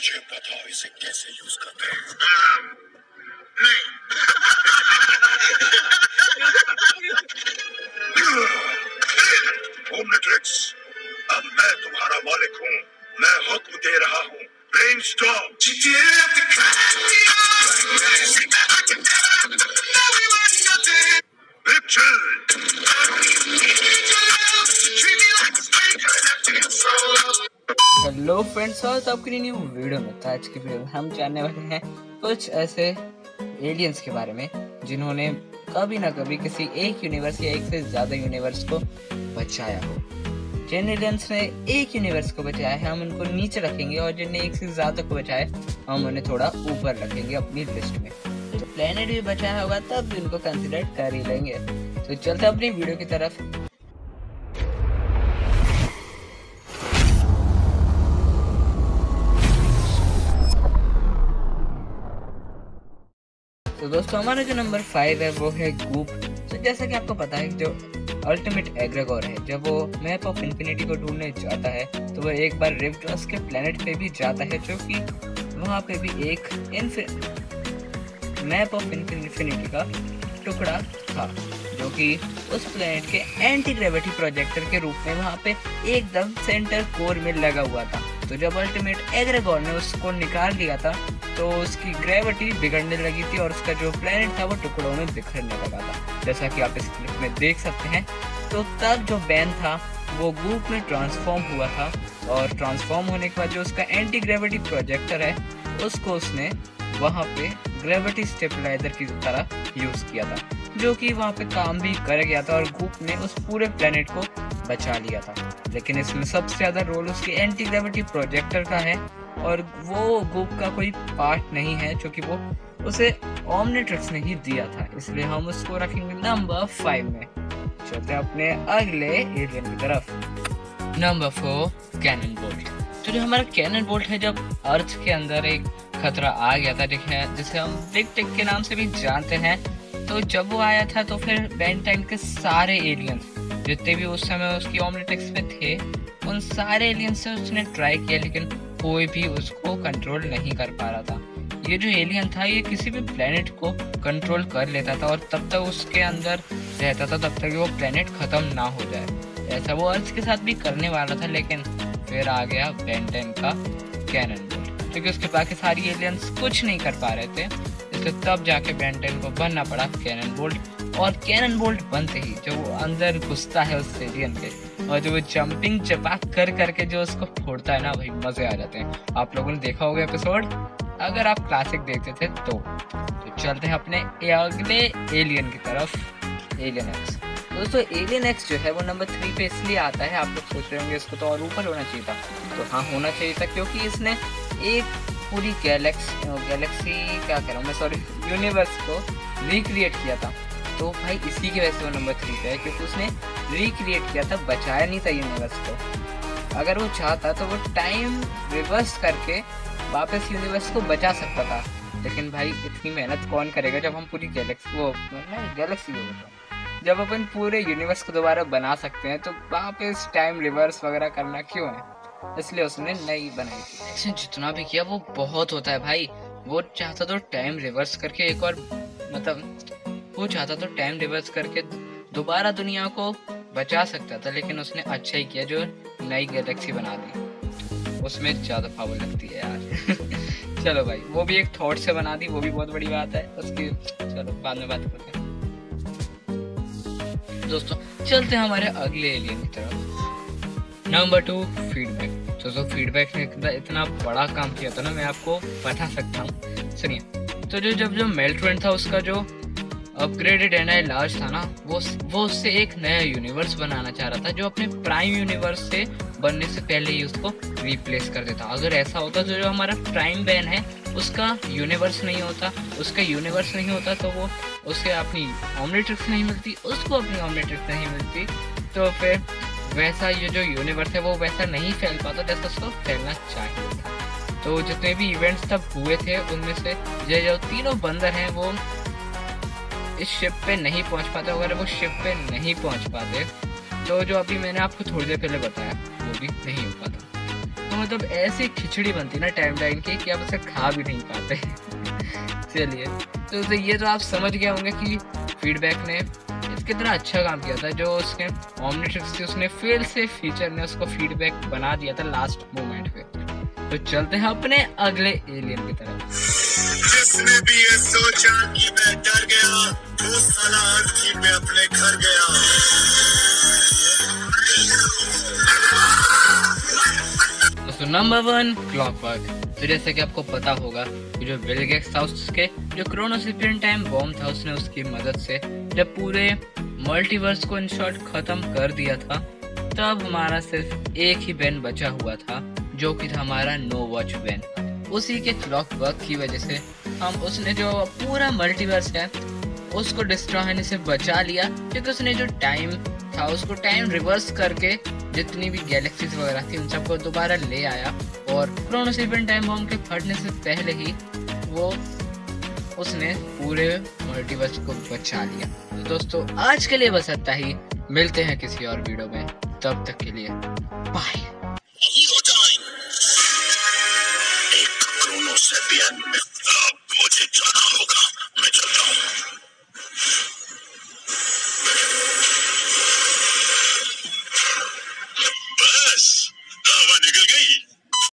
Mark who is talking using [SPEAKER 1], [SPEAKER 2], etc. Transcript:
[SPEAKER 1] मुझे बताओ इसे कैसे यूज करते हैं। नहीं। ओमनिट्रिक्स, अब मैं तुम्हारा मालिक हूँ। मैं हुक्म दे रहा हूँ। ब्रेनस्टॉर्म।
[SPEAKER 2] हेलो फ्रेंड्स, और आपकी न्यू वीडियो में। तो आज की वीडियो में हम जानने वाले हैं कुछ ऐसे एलियंस के बारे में जिन्होंने कभी ना कभी किसी एक यूनिवर्स या एक से ज्यादा यूनिवर्स को बचाया हो। जिन एलियंस ने एक यूनिवर्स को बचाया है हम उनको नीचे रखेंगे, और जिनने एक से ज्यादा को बचाया हम उन्हें थोड़ा ऊपर रखेंगे अपनी लिस्ट में। तो प्लेनेट भी बचाया होगा तब भी उनको कंसिडर कर ही लेंगे। तो चलते अपनी वीडियो की तरफ। तो दोस्तों, हमारा जो नंबर 5 है वो है गूप। तो जैसा कि आपको पता है, जो अल्टीमेट एग्रेगोर है, जब वो मैप ऑफ इन्फिनिटी को ढूंढने जाता है तो वो एक बार रिफ्ट्रस के प्लेनेट पे भी जाता है, जो कि वहाँ पे भी एक मैप ऑफ इन्फिनिटी का टुकड़ा था, जो कि उस प्लेनेट के एंटी ग्रेविटी प्रोजेक्टर के रूप में वहाँ पे एकदम सेंटर कोर में लगा हुआ था। तो जब अल्टीमेट एग्रेगोर ने उसको निकाल लिया था तो उसकी ग्रेविटी बिगड़ने लगी थी और उसका जो प्लेनेट था वो टुकड़ों में बिखरने लगा था, जैसा कि आप इस क्लिप में देख सकते हैं। तो तब जो बैन था वो गूप में ट्रांसफॉर्म हुआ था, और ट्रांसफॉर्म होने के बाद जो उसका एंटी ग्रेविटी प्रोजेक्टर है उसको उसने वहाँ पे ग्रेविटी स्टेबलाइजर की तरह यूज किया था, जो कि वहाँ पे काम भी कर गया था और गूप ने उस पूरे प्लेनेट को बचा लिया था। लेकिन इसमें सबसे ज्यादा रोल उसके एंटी ग्रेविटी प्रोजेक्टर का है, और वो गूप का कोई पार्ट नहीं है, क्योंकि वो उसे ओमनिट्रिक्स ने ही दिया था, इसलिए हम उसको रखेंगे नंबर 5 में। चलते अपने अगले एलियन की तरफ। Number 4, cannon bolt. तो जो हमारा कैनन बोल्ट है, जब अर्थ के अंदर एक खतरा आ गया था जिसे हम बिग टिक के नाम से भी जानते हैं, तो जब वो आया था तो फिर बेन 10 के सारे एलियंस जितने भी उस समय उसकी ओमनिट्रिक्स में थे, उन सारे एलियंस से उसने ट्राई किया, लेकिन कोई भी उसको कंट्रोल नहीं कर पा रहा था। ये जो एलियन था ये किसी भी प्लेनेट को कंट्रोल कर लेता था, और तब तक उसके अंदर रहता था तब तक वो प्लेनेट खत्म ना हो जाए। ऐसा वो अर्थ के साथ भी करने वाला था, लेकिन फिर आ गया बेन 10 का कैनन बोल्ट, क्योंकि उसके बाकी सारी एलियंस कुछ नहीं कर पा रहे थे, इसलिए तब जाके बेन 10 को बनना पड़ा कैनन बोल्ट। और कैनन बोल्ट बनते ही जो वो अंदर घुसता है उस एलियन के, और जो वो जंपिंग चपाक कर करके जो उसको फोड़ता है ना, भाई मजे आ जाते हैं। आप लोगों ने देखा होगा एपिसोड, अगर आप क्लासिक देखते थे तो चलते हैं अपने अगले एलियन की तरफ, एलियन एक्स। दोस्तों, एलियन एक्स जो है वो नंबर 3 पे इसलिए आता है, आप लोग सोच रहे होंगे इसको तो और ऊपर होना चाहिए था। तो हाँ, होना चाहिए था, क्योंकि इसने एक पूरी गैलेक्सी क्या कह रहा हूँ मैं, सॉरी, यूनिवर्स को रिक्रिएट किया था। तो भाई इसी की वजह से वो नंबर 3 पे है, क्योंकि उसने रिक्रिएट किया था, बचाया नहीं था यूनिवर्स को। अगर वो चाहता तो वो टाइम रिवर्स करके वापस यूनिवर्स को बचा सकता था, लेकिन भाई इतनी मेहनत कौन करेगा जब हम पूरी गैलेक्सी जब अपन पूरे यूनिवर्स को दोबारा बना सकते हैं, तो वापस टाइम रिवर्स वगैरह करना क्यों है, इसलिए उसने नई बनाई थी। इसने जितना भी किया वो बहुत होता है भाई। वो चाहता तो टाइम रिवर्स करके एक और वो चाहता तो टाइम रिवर्स करके दोबारा दुनिया को बचा सकता था, लेकिन उसने अच्छा ही किया जो नई गैलेक्सी बना दी। उसमें ज्यादा पावर लगती है यार। चलो भाई, वो भी एक थॉट से बना दी, वो भी बहुत बड़ी बात है उसकी। चलो बाद में बात करते हैं। दोस्तों, चलते हैं हमारे अगले एलियन की तरफ। Number 2, feedback. तो फीडबैक ने इतना बड़ा काम किया था ना, मैं आपको बता सकता हूँ, सुनिए। तो जब मेल्ट्रेंट था उसका जो अपग्रेडेड एनालार्ज था ना, वो उससे एक नया यूनिवर्स बनाना चाह रहा था, जो अपने प्राइम यूनिवर्स से बनने से पहले ही उसको रिप्लेस कर देता। अगर ऐसा होता तो जो हमारा प्राइम बैन है उसका यूनिवर्स नहीं होता, तो वो उसे अपनी ओमनिट्रिक्स नहीं मिलती, उसको अपनी ओमनिट्रिक्स नहीं मिलती, तो फिर वैसा ये जो यूनिवर्स है वो वैसा नहीं फैल पाता जैसा उसको फैलना चाहिए था। तो जितने भी इवेंट्स तब हुए थे उनमें से जो तीनों बंदर हैं वो इस शिप पे नहीं पहुंच पाते। अगर वो शिप पे नहीं पहुंच पाते तो जो अभी मैंने आपको थोड़ी देर पहले बताया वो भी नहीं हो पाता। तो मतलब ऐसी खिचड़ी बनती ना टाइमलाइन की कि आप उसे खा भी नहीं पाते। चलिए, तो ये तो आप समझ गए होंगे कि फीडबैक ने कितना अच्छा काम किया था। जो उसने ओमनिट्रिक्स थी, उसने फेल से फीचर ने उसको फीडबैक बना दिया था लास्ट मोमेंट पे। तो चलते हैं अपने अगले एलियन की तरफ।
[SPEAKER 1] जिसने भी ये सोचा कि मैं डर गया, वो साला अर्थी पे अपने घर गया।
[SPEAKER 2] तो नंबर 1 क्लॉकवर्क। तो जैसे कि आपको पता होगा कि जो बिल गेट्स था उसके जो क्रोनोसिपियन टाइम बॉम्ब था, उसने उसकी मदद से जब पूरे मल्टीवर्स को इन शॉर्ट खत्म कर दिया था, तब हमारा सिर्फ एक ही बैन बचा हुआ था, जो कि था हमारा नो वॉच बैन। उसी के क्लॉकवर्क की वजह से हम उसने जो पूरा मल्टीवर्स है उसको डिस्ट्रॉय होने से बचा लिया, क्योंकि उसने जो टाइम था उसको टाइम रिवर्स करके जितनी भी गैलेक्सीज वगैरह थी उन सबको दोबारा ले आया, और क्रोनोसिपियन टाइम बॉम्ब के फटने से पहले ही वो उसने पूरे मल्टीवर्स को बचा लिया। तो दोस्तों आज के लिए बस इतना ही, मिलते हैं किसी और वीडियो में, तब तक के लिए बाय।
[SPEAKER 1] एक क्रोनोसिपियन